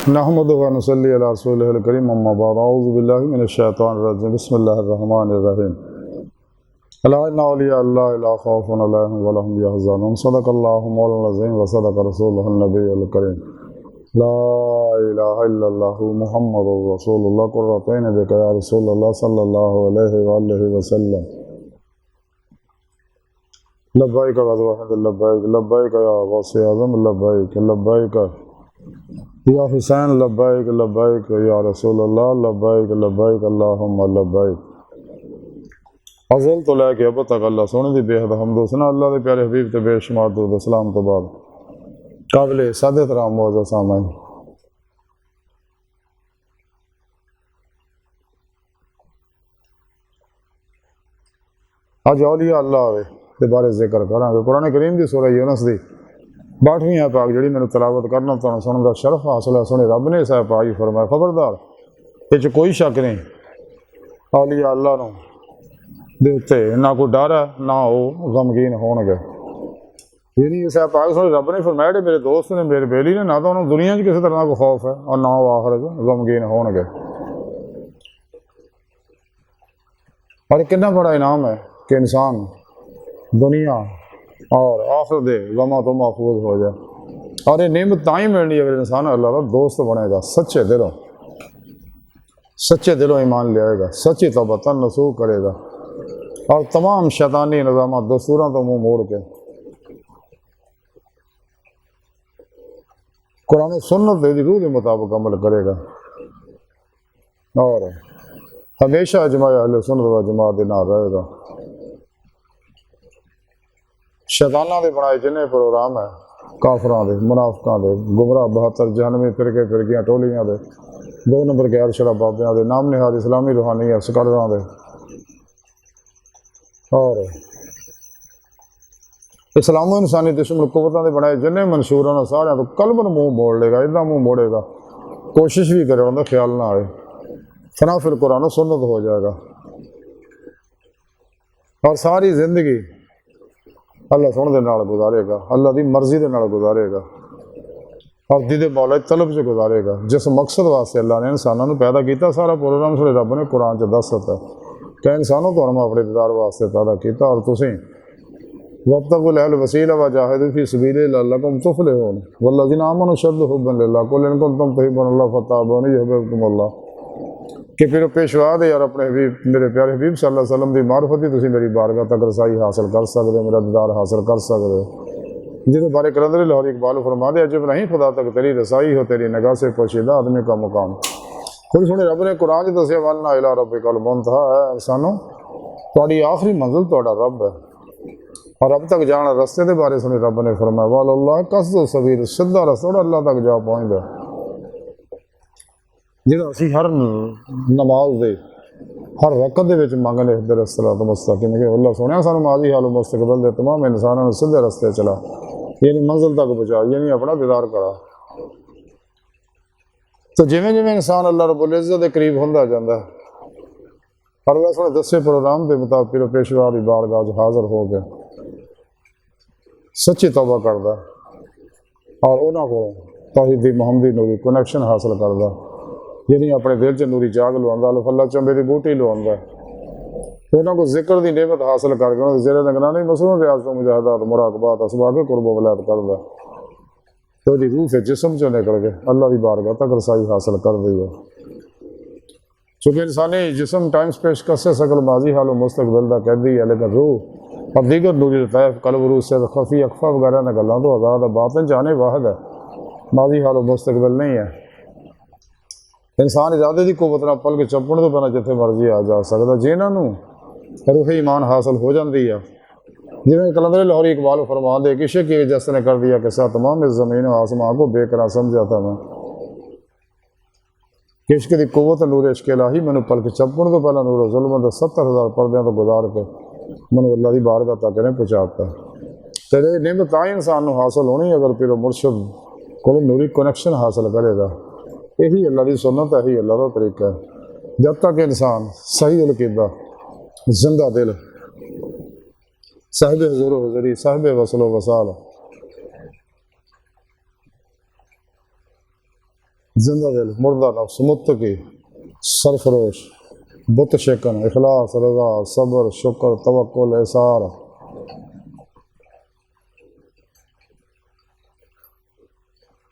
नहमदुहु व नसल्ली अला रसूलिहिल करीम अम्मा बाद अऊज़ु बिल्लाहि मिनश शैतानिर रजीम बिस्मिल्लाहिर रहमानिर रहीम अला इन्ना औलिया अल्लाह ला खौफुन अलैहिम व ला हुम यहज़नून सदक़ल्लाहु मौलाना अज़ीम व सदक़ रसूलुहुन नबियुल करीम ला इलाहा इल्लल्लाहु मुहम्मदुर रसूलुल्लाह क़ुर्रतु ऐनि बिका या रसूलल्लाह सल्लल्लाहु अलैहि व आलिहि वसल्लम लब्बैक वज़वाहिद लब्बैक लब्बैक या गौसे आज़म लब्बैक लब्बैक या हुसैन लब्बैक लब्बैक या रसूलल्लाह लब्बैक लब्बैक अल्लाहुम्मा लब्बैक अज़ल तो लैके अब तक अल्लाह सोने दी बेहद हम्द सना अल्लाह दे प्यारे हबीब ते बेशुमार दुरूद सलाम तो बाद काबिल सादत राम मौजूद सामाइन अज औलिया अल्लाह दे बारे जिक्र करांगे। कुरान करीम की सूरह यूनुस दी 62वीं है पाक जी मैं तलावत करना तो सुनने का शरफ हासिल है। सुने रब ने साहब पाई फरमाया खबरदार ये कोई शक नहीं औलिया अल्लाह नूं दे उत्ते ना कोई डर है ना वो गमगीन होणगे। ये नहीं साहब पाक सुने रब ने फरमाया मेरे दोस्त ने मेरे बेली ने ना तो उन्होंने दुनिया च किसी तरह का खौफ है और ना वो आखिर गमगीन होणगे। और कितना बड़ा इनाम है कि इंसान दुनिया और आखिर दे गमा तो महफूज हो जाए। और ये नेमत ताई मिलनी अगर इंसान अल्लाह का दोस्त बनेगा, सच्चे दिलों ईमान ले आएगा, सच्ची तौबतन नसूख करेगा और तमाम शैतानी निज़ाम दस्तूरों तो मुँह मोड़ के कुरान सुन्नत की रूह के मुताबिक अमल करेगा और हमेशा जमात अहले सुन्नत व जमात के नाल रहेगा। शैताना के बनाए जिन्हें प्रोग्राम है काफरां दे मुनाफिकां दे गुमराह 72 जहनवी फिरके फिरकियां टोलियां दे 2 नंबर गैर शरा बाबियां दे नाम निहाद इस्लामी रूहानी अस्करां दे और इस्लामो इंसानी दुश्मन कुव्वतां दे बनाए जिन्हें मंशूर होना सारे तो कलमन मुँह मोड़ लेगा, इदा मुँह मोड़ेगा, कोशिश भी करे उनका ख्याल ना आए फना फिर कुरान सुन्नत हो जाएगा और सारी जिंदगी अल्लाह सुन दे नाल गुजारेगा, अल्लाह की मर्जी के नाल गुजारेगा और दीदे मौला तलब च गुजारेगा। जिस मकसद वास्ते अल्लाह ने इंसानों पैदा किया सारा प्रोग्राम सुने रब ने कुरान च दस दिता कि इंसानों तो हम अपने दीदार वास्ते पैदा किया और तुसीं वब्तगुल वसीला व जाहिदू फी सबीलिल्लाह लअल्लकुम तुफलिहून वल्लज़ीना आमनू अशद्दु हुब्बन लिल्लाह कुल इन कुंतुम तुहिब्बूनल्लाह फत्तबिऊनी युहब्बिबकुमुल्लाह कि फिर पेशवा दे यार अपने हबीब मेरे प्यारे हबीब सल्लल्लाहु अलैहि वसल्लम की मार्फत ही तुसीं मेरी बारगाह तक रसाई हासिल कर सकते, मेरा दीदार हासिल कर सकते। जिसके बारे कलंदर लाहौर इकबाल फरमा दे अजब नहीं खुदा तक तेरी रसाई हो, तेरी निगाह से पोशीदा आदमी का मुकाम। खुद सुने रब ने कुरान च दस्सिया वन्ना इला रब्बिकल मुंतहा है इंसानों तुहाडी आखिरी मंजिल तुहाडा रब है और रब तक जाना रस्ते के बारे सुने रब ने फरमाया वल्लाह कसदु सबील सीधा रस्ता अल्लाह तक जा पहुँचता जिहड़ा असीं हर नमाज दे हर वक़्त दे विच मंगने इहदिना सिरात मुस्तकीम कि अल्लाह सुनिया सानू माजी हाल मुस्तकबिल दे तमाम इंसानों ने सीधे रस्ते चला यानी मंजिल तक पहुँचा यानी अपना दीदार करा। तो जिमें जिमें इंसान अल्लाह रब्बुल इज़्ज़त के करीब होंदा जांदा और अल्लाह सुने दस्से प्रोग्राम के मुताबिक फिर पेशवा की बारगाह च हाज़र हो गया सच्ची तौबा करदा और उन्हां को तौहीदी मुहम्मदी नूरी कनैक्शन हासिल करदा यानी अपने दिल च नूरी जाग लवांदा अल्लाह चंबे की बूटी लवांदा उन्होंने को जिक्र की नेमत हासिल करके उन्होंने जेरे नगरानी मसरूम रियाज़त मुजाहिदात मुराकबात असबाब कुर्ब वलायत करदा तो दी रूह से जिस्म चो निकल के अल्लाह की बारगाह तक रसाई हासिल कर दी है। चूँकि इंसानी जिस्म टाइम स्पेस कससे सकल माजी हाल मुस्तकबिल का कहती है लेकिन रूह और दीगर नूरी लताइफ कल्ब रूह से खफी अखफा वगैरह ने गल्लां तो आज़ाद है बातिन जाने वाहिद है माजी हाल मुस्तकबिल नहीं है। इंसान इरादे की कुव्वत नाल पल के चप्पण तो बिना जिथे मर्जी आ जा सकता जिन्होंने रूह ईमान हासिल हो जाती है जिमें कलंदर लाहौर इकबाल फरमा दे कि इश्क की वजह ने कर दिया कि तमाम इस ज़मीन और आसमां को बेकरार समझा था मैं कि इश्क की कुव्वत नूर इश्क इलाही मैंने पल के चप्पण तो पहला नूर ज़ुल्म के 70,000 पर्दों तो गुजार के मैंने अल्लाह की बारगाह तक इन्हें पहुँचाता तेरे नियमत ताई इंसान को हासिल होनी अगर फिर मुर्शद को नूरी कनैक्शन हासिल करेगा। यही अल्लाह की सुन्नत है, यही अल्लाह का तरीका है। जब तक इंसान सही दिल कीदा जिंदा दिल साहिब हुज़ूर हुज़ूरी साहिब वसल वसाल जिंदा दिल मुर्दा नफ्स मुत्तकी सरफरोश बुत शिकन इखलास रजा सब्र शुक्र तवक्कुल एसार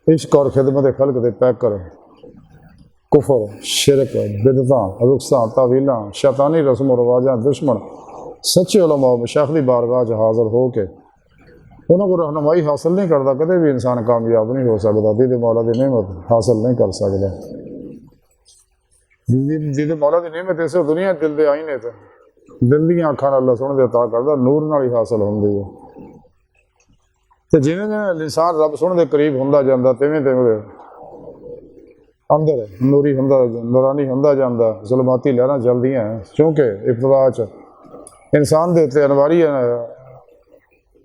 इश्क और खिदमत खल्क दे पैकर कुफर शिरक बिदतां रुखसां तावीलां शैतानी रस्म रवाजां दुश्मन सच्चे उलमा मशाइख दी बारगाह च हाज़र हो के उन्होंने को रहनुमाई हासिल नहीं करता कदे भी इंसान कामयाब नहीं हो सकता दीद मौला की नेमत हासिल नहीं कर सकता दीद मौला की नेमत इस दुनिया दिल के आई ने तो दिल दी अखां नाल अल्लाह सुन देता करता नूर नाल ही हासिल होंदी है तो जिवें जिवें इंसान रब सुन दे करीब हुंदा जांदा तिवें तिवें अंदर नूरी हुंदा नूरानी हुंदा जांदा जुलमाती लहरां चलदियां क्योंकि इब्तिदा च इंसान दे उत्ते अनवारी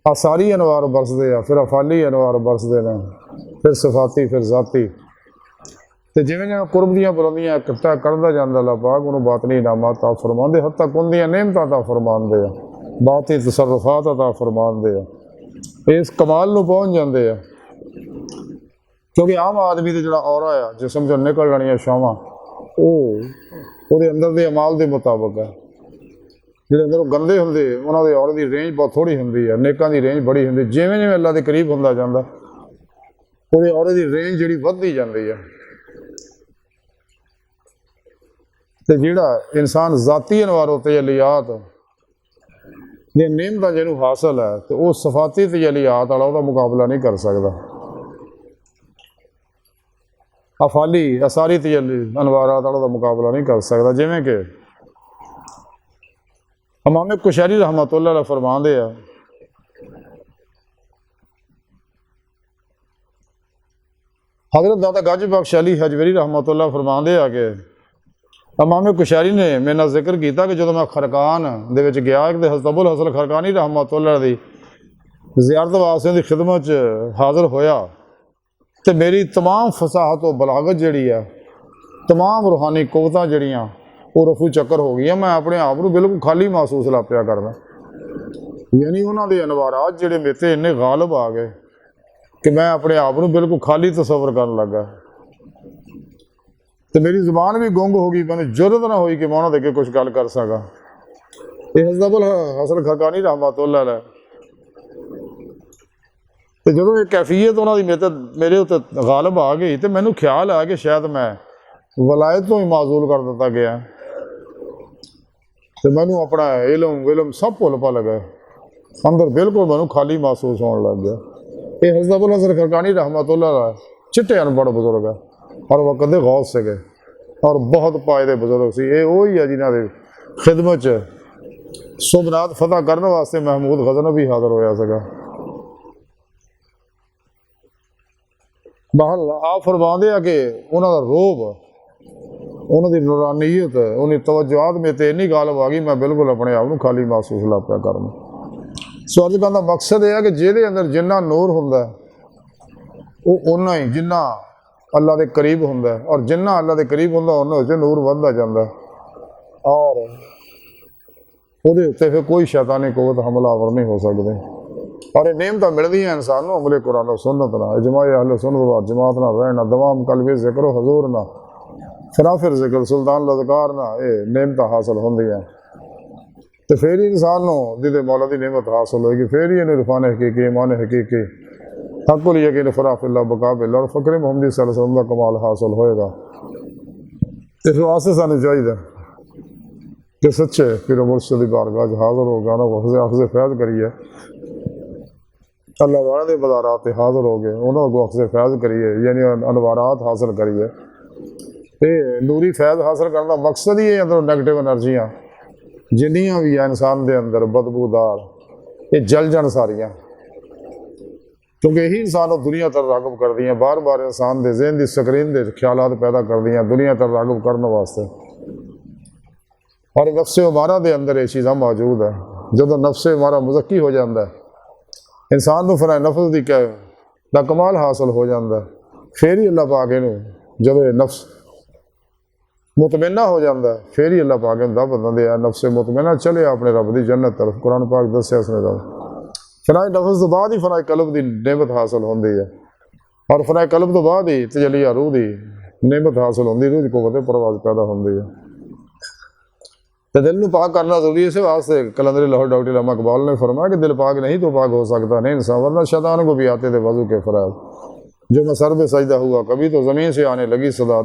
आसारी अनवार बरसते हैं फिर अफाली अनवार बरसते हैं फिर सिफाती फिर जाती तो जिवें जिवें कुरब दियां बुलंदियां इकट्ठा करदा जांदा अल्लाह पाक उन्होंने बातनी इनामात अता फरमांदे हद तक उनदियां नेमतां अता फरमांदे आ बाती तसर्रुफात अता फरमांदे आ इस कमाल नूं पहुंच जांदे आ क्योंकि आम आदमी का जोड़ा औरा आ जिसम चो निकल जानियां छावां वो अंदर के अमाल के मुताबिक है ਜਿਹੜੇ ਅੰਦਰੋਂ ਗੰਦੇ ਹੁੰਦੇ ਉਹਨਾਂ ਦੇ ਔਰਤ ਦੀ ਰੇਂਜ ਬਹੁਤ ਥੋੜੀ ਹੁੰਦੀ ਹੈ ਨੇਕਾਂ ਦੀ ਰੇਂਜ ਬੜੀ ਹੁੰਦੀ ਜਿਵੇਂ ਜਿਵੇਂ ਅੱਲਾ ਦੇ ਕਰੀਬ ਹੁੰਦਾ ਜਾਂਦਾ ਉਹਦੇ ਔਰਤ ਦੀ ਰੇਂਜ ਜਿਹੜੀ ਵੱਧਦੀ ਜਾਂਦੀ ਹੈ ਤੇ ਜਿਹੜਾ ਇਨਸਾਨ ਜ਼ਾਤੀ ਅਨਵਾਰੋ ਤਜਲੀਆਤ ਦੇ ਨੇਮਤਾਂ ਜਿਹਨੂੰ ਹਾਸਲ ਹੈ ਤੇ ਉਹ ਸਫਾਤੀ ਤਜਲੀਆਤ ਵਾਲਾ ਉਹਦਾ ਮੁਕਾਬਲਾ ਨਹੀਂ ਕਰ ਸਕਦਾ ਅਫਾਲੀ ਅਸਾਰੀ ਤਜਲੀ ਅਨਵਾਰਾਤ ਵਾਲਾ ਦਾ ਮੁਕਾਬਲਾ ਨਹੀਂ ਕਰ ਸਕਦਾ ਜਿਵੇਂ ਕਿ इमाम कुशैरी रहमतुल्लाह अलैह फरमांदे आ हज़रत दादा गज बख्श अली हजवरी रहमतुल्लाह फरमांदे आ कि इमाम कुशैरी ने मेरे नाल जिक्र किया कि जो मैं खरकान दे विच गया कि हज़रत अबुल हसन खरकानी रहमतुल्लाह दी ज़ियारत वास्ते दी खिदमत च हाज़र होया तो मेरी तमाम फसाहत और बलागत जिहड़ी है तमाम रूहानी कुवतां जिहड़ियां वो रफू चक्कर हो गई है मैं अपने आप को बिल्कुल खाली महसूस ला पिया करना यानी उन्होंने अनवारात जोड़े मेरे इन्ने गालिब आ गए कि मैं अपने आप को बिल्कुल खाली तस्वर कर लगा तो मेरी जुबान भी गुंग हो गई मैंने जरूरत ना हुई कि मैं उन्होंने अगे कुछ गल कर सका ये हज़रत अबुल हसन खरकानी रहमतुल्लाह अलैह तो जो ये कैफीयत उन्होंने मेरे उत्ते गालिब आ गई तो मैनू ख्याल आया कि शायद मैं वलायत तो ही माजूल कर दिता गया तो मैनू अपना इलम विलम सब भुल भल गए अंदर बिल्कुल मैनू खाली महसूस होने लग गया ये हज़रत अबुल हसन खरकानी रहमतुल्लाह चिट्टे अनपढ़ बुजुर्ग है और वह कदे गौस से गए और बहुत पायदे बुजुर्ग से ये वही है जिन्होंने खिदमत सुबनात फतह करने वास्ते महमूद गज़नवी हाज़र होया सका बहर आप फरमाते हैं कि उन्होंने रोब उन्होंने नूरानीयत उन्हें तवज्जुआत में तो इन्नी गालिब आ गई मैं बिल्कुल अपने आप को खाली महसूस ला पिया करना सो अज का मकसद यह है कि जिहदे अंदर जिन्ना नूर हुंदा वो उन्ना ही जिन्ना अल्लाह के करीब हुंदा और जिन्ना अल्लाह के करीब हुंदा उन्ना उस नूर वधदा जांदा और ਉਹਦੇ उत्ते फिर कोई शैतानी कुव्वत हमलावर नहीं हो सकते और ये नेमतां मिलदियां इंसान नूं अमले कुरान और सुन्नत नाल इजमा अहले सुन्नत वल जमात नाल रहना दवाम कलबी जिक्र हजूर ना फिर जिक्र सुल्तान लज़कार ना ये नेमतां हासिल होंदियां तो फिर ही इंसान नूं दीद मौला दी नेमत हासिल होएगी फिर ही इन्हूं इरफान हकीकी ईमान हकीकी हक़ुल यकीन फराह फिल्लाह बका बिल्लाह और फ़क्र मुहम्मदी सल्लल्लाहु अलैहि वसल्लम दा कमाल हासिल होएगा इस वास्ते सानूं चाहिए कि सच्चे पीर मुर्शिद दी बारगाह हाज़र हो गाना अखज़ फैज़ करिए अल्लाह वाले के बदारात हाज़र हो गए उन्होंने अखज़ फैज़ करिए यानी अनवारात हासिल करिए ये नूरी फैज़ हासिल करने का मकसद ही है अंदर नैगेटिव एनर्जियाँ जिन्नियां भी है इंसान के अंदर बदबूदार ये जल जान सारियाँ क्योंकि यही इंसान दुनिया तर रागब कर दी बार बार इंसान के जहन की स्क्रीन के ख्यालात पैदा कर दी दुनिया तर रागब करने वास्ते और नफ्से उमारा के अंदर ये चीज़ां मौजूद है जो नफ्से उमारा मुज़क्की हो जाता है इंसान को फिर नफ्स की का कमाल हासिल हो जाता है फिर ही अल्लाह पाक इनू जब नफ्स मुतमैना हो जाता है फिर ही अल्लाह पाक इनका बंदा दे नफ्से मुतमैना चले अपने रब की जन्नत तरफ कुरान पाक दस्या उसने रब फनाए नफ्स तो बाद ही फनाए कल्ब की नेमत हासिल होती है और फनाए कल्ब तो बाद ही तजलिया रूह की नेमत हासिल होंगी, रूह कुव्वत परवाज पैदा होंगी है। तो दिल में पाक करना जरूरी है। इस वास्ते कलंदरी लाहौर डॉक्टर इल्लामा इकबाल ने फरमाया कि दिल पाक नहीं तो पाक हो सकता नहीं इंसान, वरना शैतान को भी आते थे वजू के फराज। जो मैं सर पे सजदा हुआ कभी तो ज़मीन से आने लगी सदा,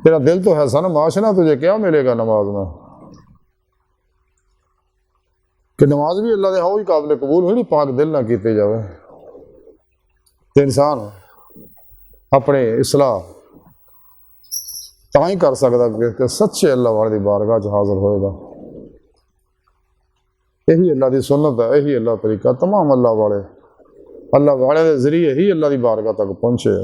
तेरा दिल तो है सन माशना, तुझे क्या मिलेगा नमाज में। कि नमाज भी अल्लाह दे हो ही काबिल कबूल हुई, पाक दिल ना किते जावे तो इंसान अपने इसलाह तां ही कर सकता कि सच्चे अल्लाह वाले की बारगाह च हाजिर होएगा। यही अल्लाह की सुन्नत है, यही अल्लाह तरीका। तमाम अल्लाह वाले के जरिए ही अल्लाह की बारगाह तक पहुँचे।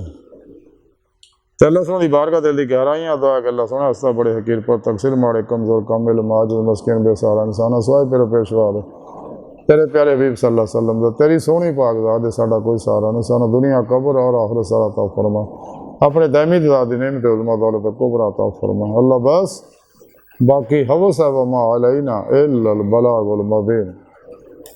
तो अल्लाह सोने की बारगाह दिल की गहराइयां अदा है कि अल्लाह सोने हस्ता बड़े हकीर पर तकसीर माड़े कमजोर कामिल माजूद मस्किन बेसहारा इंसान स्वाए पेरो पेशवा दे तेरे प्यारे हबीब सल्लल्लाहु अलैहि वसल्लम दे तेरी सोहनी पाक ज़ात दे साडा कोई सहारा नहीं, सानू दुनिया कब्र और आखिरत सारा अता फरमा। अपने दायमी ज़ात दी नेमत उज़्मा दौलत कुबरा अता फरमा। अल्लाह बस बाकी हवस है वमा अलैना इल्लल बलागुल मुबीन।